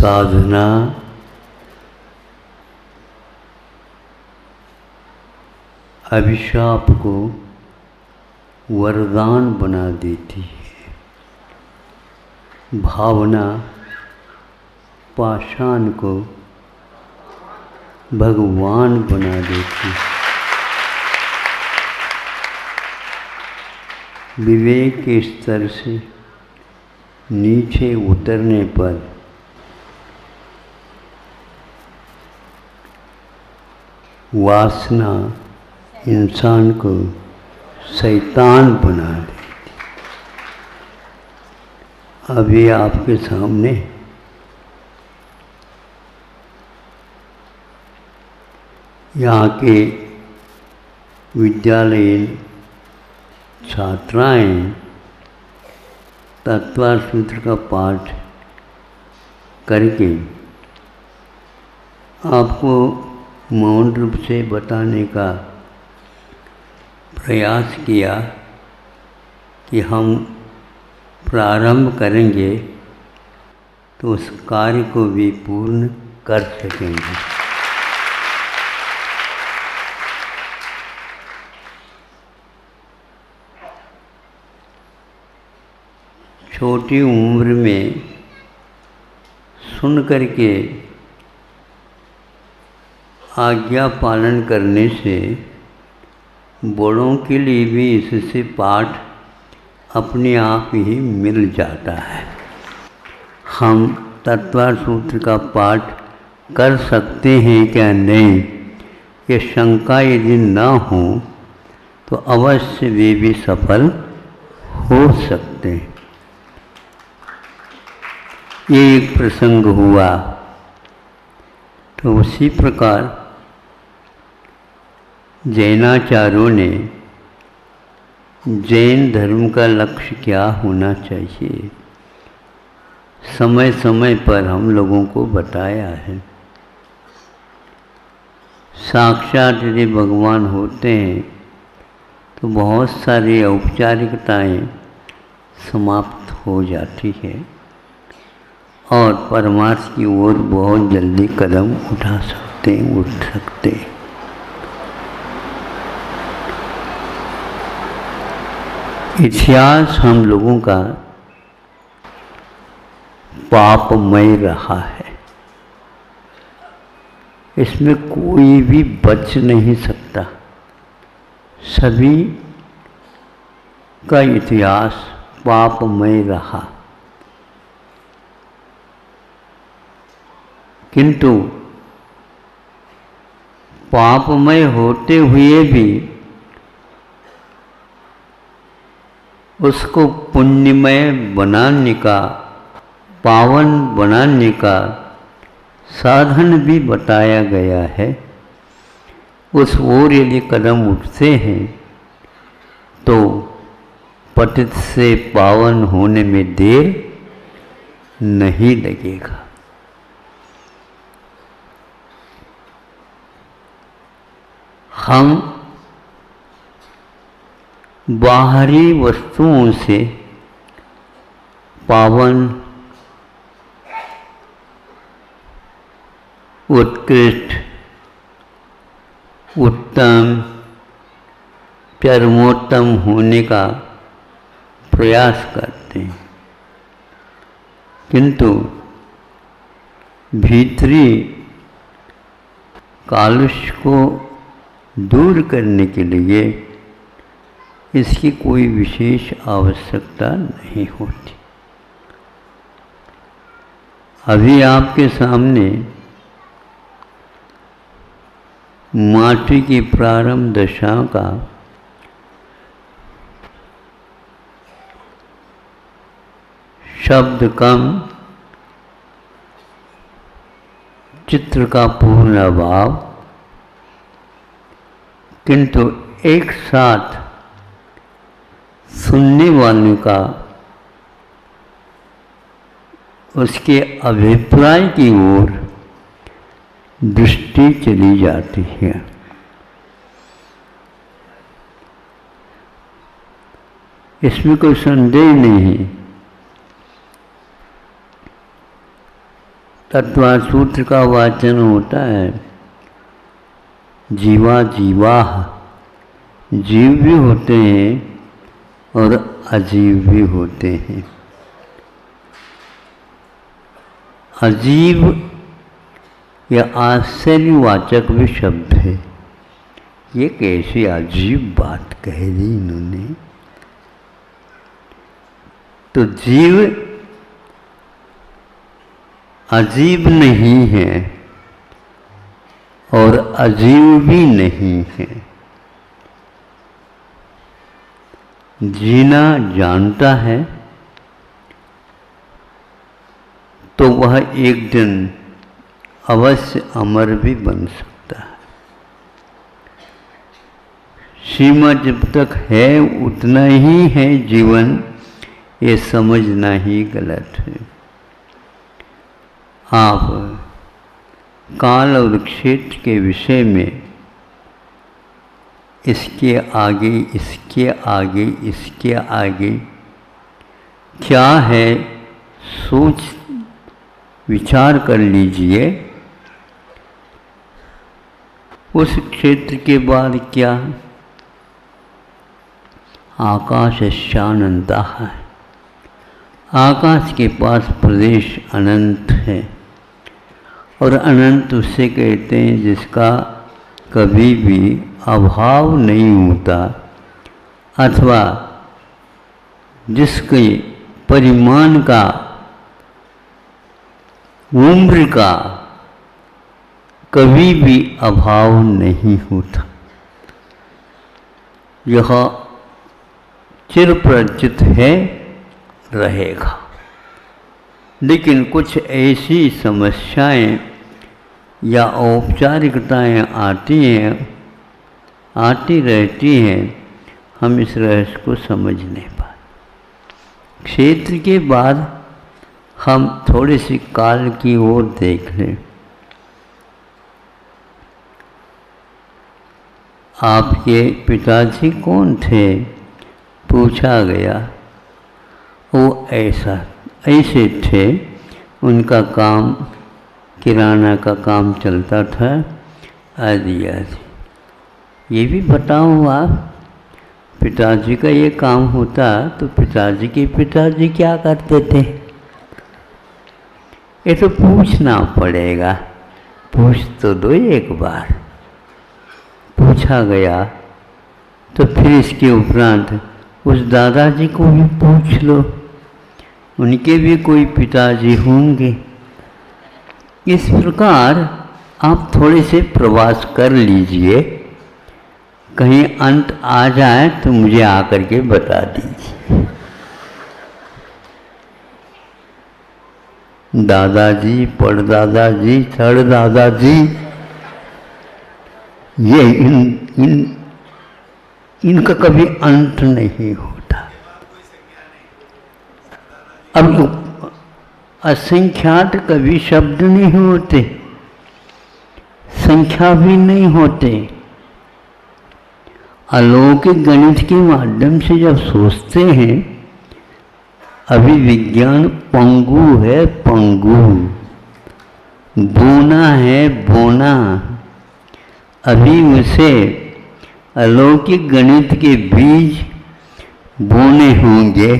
साधना अभिशाप को वरदान बना देती है, भावना पाषाण को भगवान बना देती है। विवेक के स्तर से नीचे उतरने पर वासना इंसान को शैतान बना देती। अभी आपके सामने यहाँ के विद्यालयीन छात्राएं तत्वार सूत्र का पाठ करके आपको मौन रूप से बताने का प्रयास किया कि हम प्रारंभ करेंगे तो उस कार्य को भी पूर्ण कर सकेंगे। छोटी उम्र में सुन करके आज्ञा पालन करने से बड़ों के लिए भी इससे पाठ अपने आप ही मिल जाता है। हम तत्वार सूत्र का पाठ कर सकते हैं क्या नहीं, ये शंका यदि न हो तो अवश्य वे भी सफल हो सकते हैं। ये एक प्रसंग हुआ, तो उसी प्रकार जैनाचार्यों ने जैन धर्म का लक्ष्य क्या होना चाहिए समय समय पर हम लोगों को बताया है। साक्षात यदि भगवान होते हैं तो बहुत सारी औपचारिकताएं समाप्त हो जाती है और परमार्थ की ओर बहुत जल्दी कदम उठ सकते हैं। इतिहास हम लोगों का पापमय रहा है, इसमें कोई भी बच नहीं सकता। सभी का इतिहास पापमय रहा, किंतु पापमय होते हुए भी उसको पुण्यमय बनाने का, पावन बनाने का साधन भी बताया गया है। उस ओर यदि कदम उठते हैं तो पतित से पावन होने में देर नहीं लगेगा। हम बाहरी वस्तुओं से पावन, उत्कृष्ट, उत्तम, परमोत्तम होने का प्रयास करते हैं, किंतु भीतरी कालुष्य को दूर करने के लिए इसकी कोई विशेष आवश्यकता नहीं होती। अभी आपके सामने माटी की प्रारंभ दशा का शब्द कम, चित्र का पूर्ण अभाव, किंतु एक साथ सुनने वाले का उसके अभिप्राय की ओर दृष्टि चली जाती है। इसमें कोई संदेह नहीं है तत्व सूत्र का वाचन होता है जीवा जीवाह। जीव भी होते हैं और अजीव भी होते हैं। अजीब या आश्चर्यवाचक भी शब्द है। ये कैसी अजीब बात कह दी इन्होंने। तो जीव अजीब नहीं है और अजीब भी नहीं है। जीना जानता है तो वह एक दिन अवश्य अमर भी बन सकता है। सीमा जब तक है उतना ही है जीवन, ये समझना ही गलत है। आप काल और क्षेत्र के विषय में इसके आगे इसके आगे इसके आगे क्या है सोच विचार कर लीजिए। उस क्षेत्र के बाद क्या? आकाश शानंता है। आकाश के पास प्रदेश अनंत है और अनंत उससे कहते हैं जिसका कभी भी अभाव नहीं होता अथवा जिसके परिमाण का उम्र का कभी भी अभाव नहीं होता। यह चिरप्रचित है, रहेगा। लेकिन कुछ ऐसी समस्याएं या औपचारिकताएं आती रहती हैं, हम इस रहस्य को समझ नहीं पाते। क्षेत्र के बाद हम थोड़ी सी काल की ओर देख लें। आपके पिताजी कौन थे? पूछा गया। वो ऐसे थे, उनका काम किराना का काम चलता था आदि आदि। ये भी बताऊँ आप, पिताजी का ये काम होता तो पिताजी के पिताजी क्या करते थे? ये तो पूछना पड़ेगा। पूछ तो दो एक बार। पूछा गया तो फिर इसके उपरांत उस दादाजी को भी पूछ लो, उनके भी कोई पिताजी होंगे। इस प्रकार आप थोड़े से प्रवास कर लीजिए, कहीं अंत आ जाए तो मुझे आकर के बता दीजिए। दादाजी, परदादाजी, छड़दादाजी, ये इनका कभी अंत नहीं होता। अब असंख्यात कभी शब्द नहीं होते, संख्या भी नहीं होते। अलौकिक गणित के माध्यम से जब सोचते हैं, अभी विज्ञान पंगु है, पंगु बोना है, बोना। अभी उसे अलौकिक गणित के बीज बोने होंगे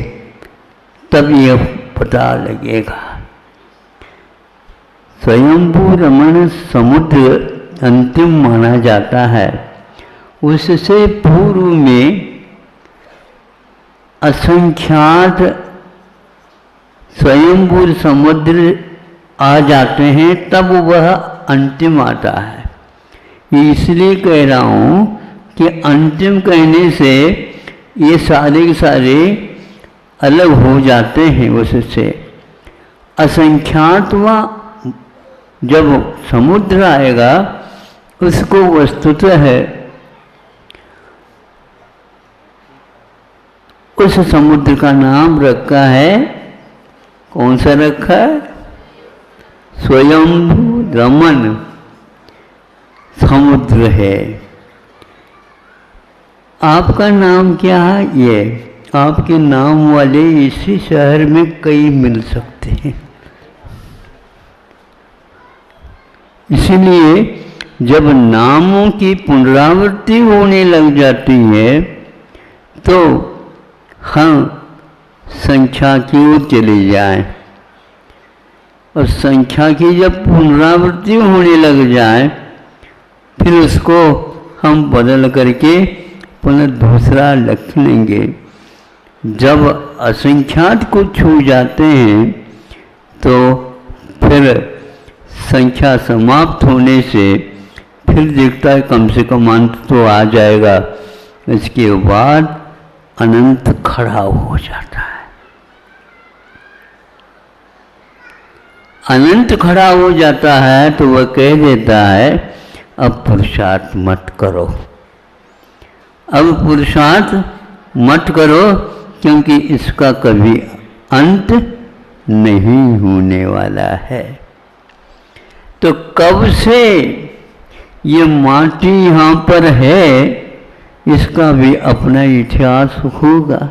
तब यह पता लगेगा। स्वयंभू रमण समुद्र अंतिम माना जाता है। उससे पूर्व में असंख्यात स्वयंभू समुद्र आ जाते हैं, तब वह अंतिम आता है। इसलिए कह रहा हूँ कि अंतिम कहने से ये सारे के सारे अलग हो जाते हैं। उससे असंख्यातवा जब समुद्र आएगा, उसको वस्तुतः उस समुद्र का नाम रखा है, कौन सा रखा है? स्वयंभू रमण समुद्र है। आपका नाम क्या है? ये आपके नाम वाले इसी शहर में कई मिल सकते हैं। इसलिए जब नामों की पुनरावृत्ति होने लग जाती है तो हम संख्या की ओर चले जाएं, और संख्या की जब पुनरावृत्ति होने लग जाए फिर उसको हम बदल करके पुनः दूसरा लख लेंगे। जब असंख्यात को छू जाते हैं तो फिर संख्या समाप्त होने से फिर दिखता है कम से कम अंत तो आ जाएगा, इसके बाद अनंत खड़ा हो जाता है। अनंत खड़ा हो जाता है तो वह कह देता है अब पुरुषार्थ मत करो, अब पुरुषार्थ मत करो, क्योंकि इसका कभी अंत नहीं होने वाला है। तो कब से ये माटी यहाँ पर है इसका भी अपना इतिहास होगा।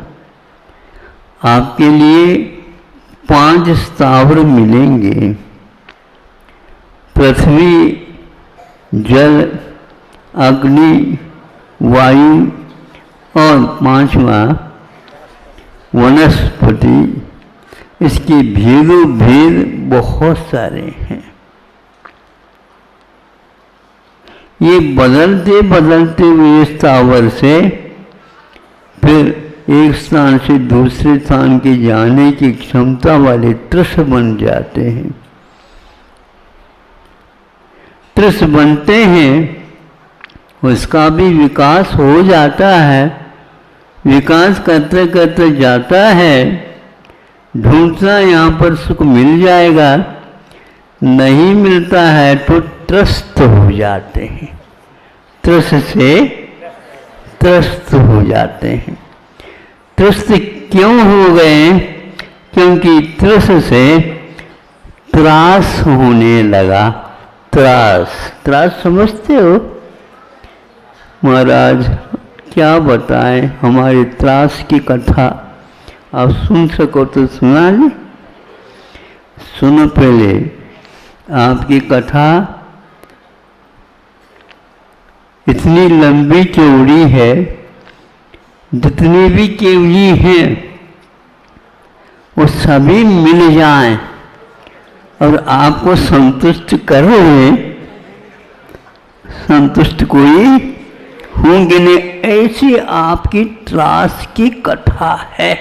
आपके लिए 5 स्थावर मिलेंगे, पृथ्वी, जल, अग्नि, वायु और 5वां वनस्पति। इसके भेदों भेद बहुत सारे हैं। ये बदलते बदलते हुए स्थावर से फिर एक स्थान से दूसरे स्थान के जाने की क्षमता वाले तृष बन जाते हैं। तृष बनते हैं, उसका भी विकास हो जाता है, विकास करते करते जाता है, ढूंढता यहाँ पर सुख मिल जाएगा, नहीं मिलता है तो त्रस्त हो जाते हैं, त्रस से त्रस्त हो जाते हैं। त्रस्त क्यों हो गए? क्योंकि त्रस से त्रास होने लगा। त्रास, त्रास समझते हो? महाराज क्या बताएं, हमारे त्रास की कथा आप सुन सको तो सुना लें। सुनो पहले, आपकी कथा इतनी लंबी चौड़ी है, जितनी भी केवली हैं वो सभी मिल जाएं और आपको संतुष्ट कर रहे, संतुष्ट कोई होंगे नहीं। ऐसी आपकी त्रास की कथा है।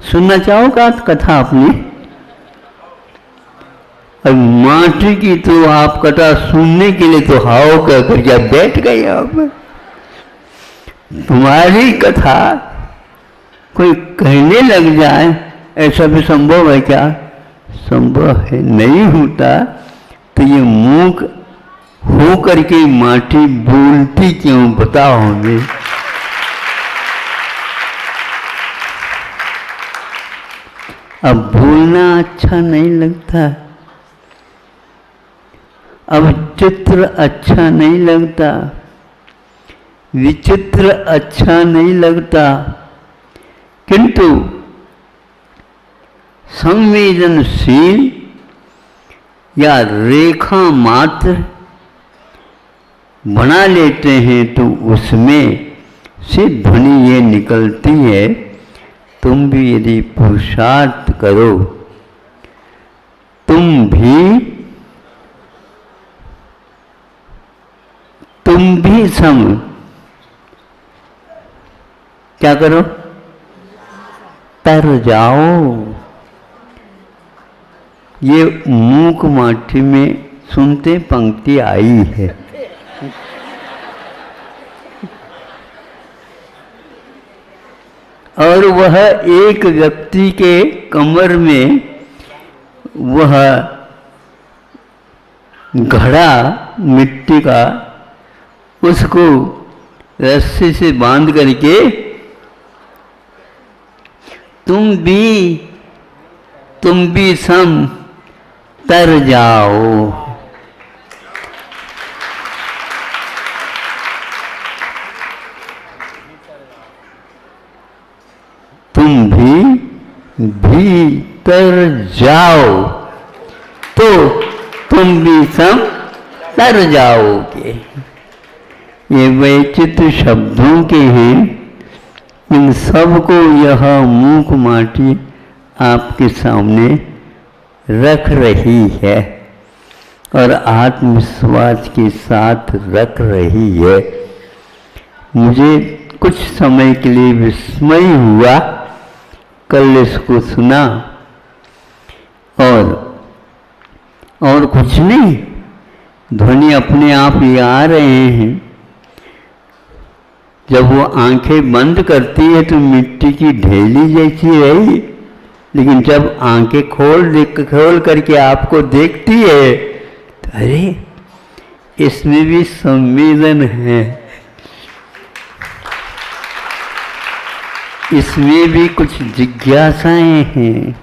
सुनना चाहोगा कथा अपनी? और माटी की तो आप कथा सुनने के लिए तो हाओ कह कर क्या बैठ गए। अब तुम्हारी कथा कोई कहने लग जाए, ऐसा भी संभव है क्या? संभव है, नहीं होता तो ये मूक हो करके माटी बोलती क्यों, बताओ हमें। अब बोलना अच्छा नहीं लगता, अब चित्र अच्छा नहीं लगता, विचित्र अच्छा नहीं लगता, किंतु संवेदनशील या रेखा मात्र बना लेते हैं तो उसमें से ध्वनि ये निकलती है। तुम भी यदि पुरुषार्थ करो, तुम भी सम क्या करो, तर जाओ। ये मूक माटी में सुनते पंक्ति आई है। और वह एक व्यक्ति के कमर में वह घड़ा मिट्टी का, उसको रस्सी से बांध करके तुम भी सम तर जाओ। तुम भी भीतर जाओ तो तुम भी सब तर जाओगे। ये वैचित्र शब्दों के हैं, इन सबको यह मूक माटी आपके सामने रख रही है और आत्मविश्वास के साथ रख रही है। मुझे कुछ समय के लिए विस्मय हुआ, कल इसको सुना और कुछ नहीं, ध्वनि अपने आप ही आ रहे हैं। जब वो आंखें बंद करती है तो मिट्टी की ढेली जैसी रही, लेकिन जब आंखें खोल करके आपको देखती है तो अरे इसमें भी संवेदन है, इसमें भी कुछ जिज्ञासाएं हैं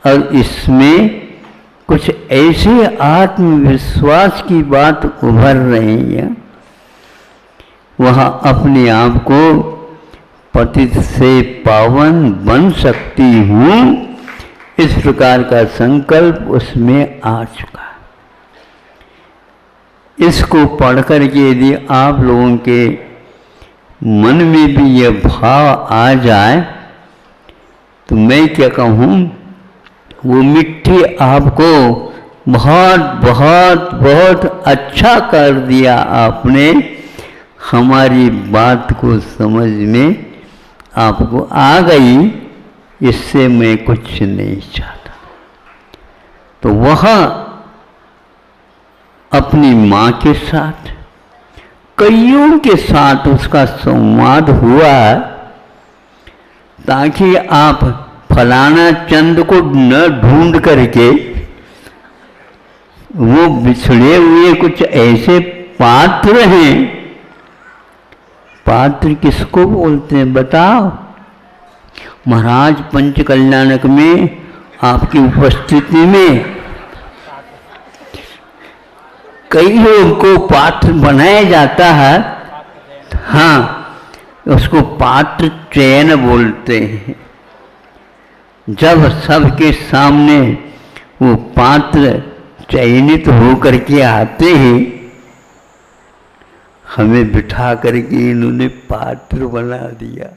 और इसमें कुछ ऐसे आत्मविश्वास की बात उभर रही है। वह अपने आप को पतित से पावन बन सकती हूँ, इस प्रकार का संकल्प उसमें आ चुका। इसको पढ़कर के यदि आप लोगों के मन में भी यह भाव आ जाए तो मैं क्या कहूँ, वो मिट्टी आपको बहुत बहुत बहुत अच्छा कर दिया आपने, हमारी बात को समझ में आपको आ गई, इससे मैं कुछ नहीं चाहता। तो वह अपनी माँ के साथ, कईयों के साथ उसका संवाद हुआ ताकि आप फलाना चंद को न ढूंढ करके वो बिछड़े हुए कुछ ऐसे पात्र हैं। पात्र किसको बोलते हैं बताओ? महाराज पंचकल्याणक में आपकी उपस्थिति में कईयों को पात्र बनाया जाता है। हाँ, उसको पात्र चयन बोलते हैं। जब सबके सामने वो पात्र चयनित होकर के आते हैं, हमें बिठा करके इन्होंने पात्र बना दिया।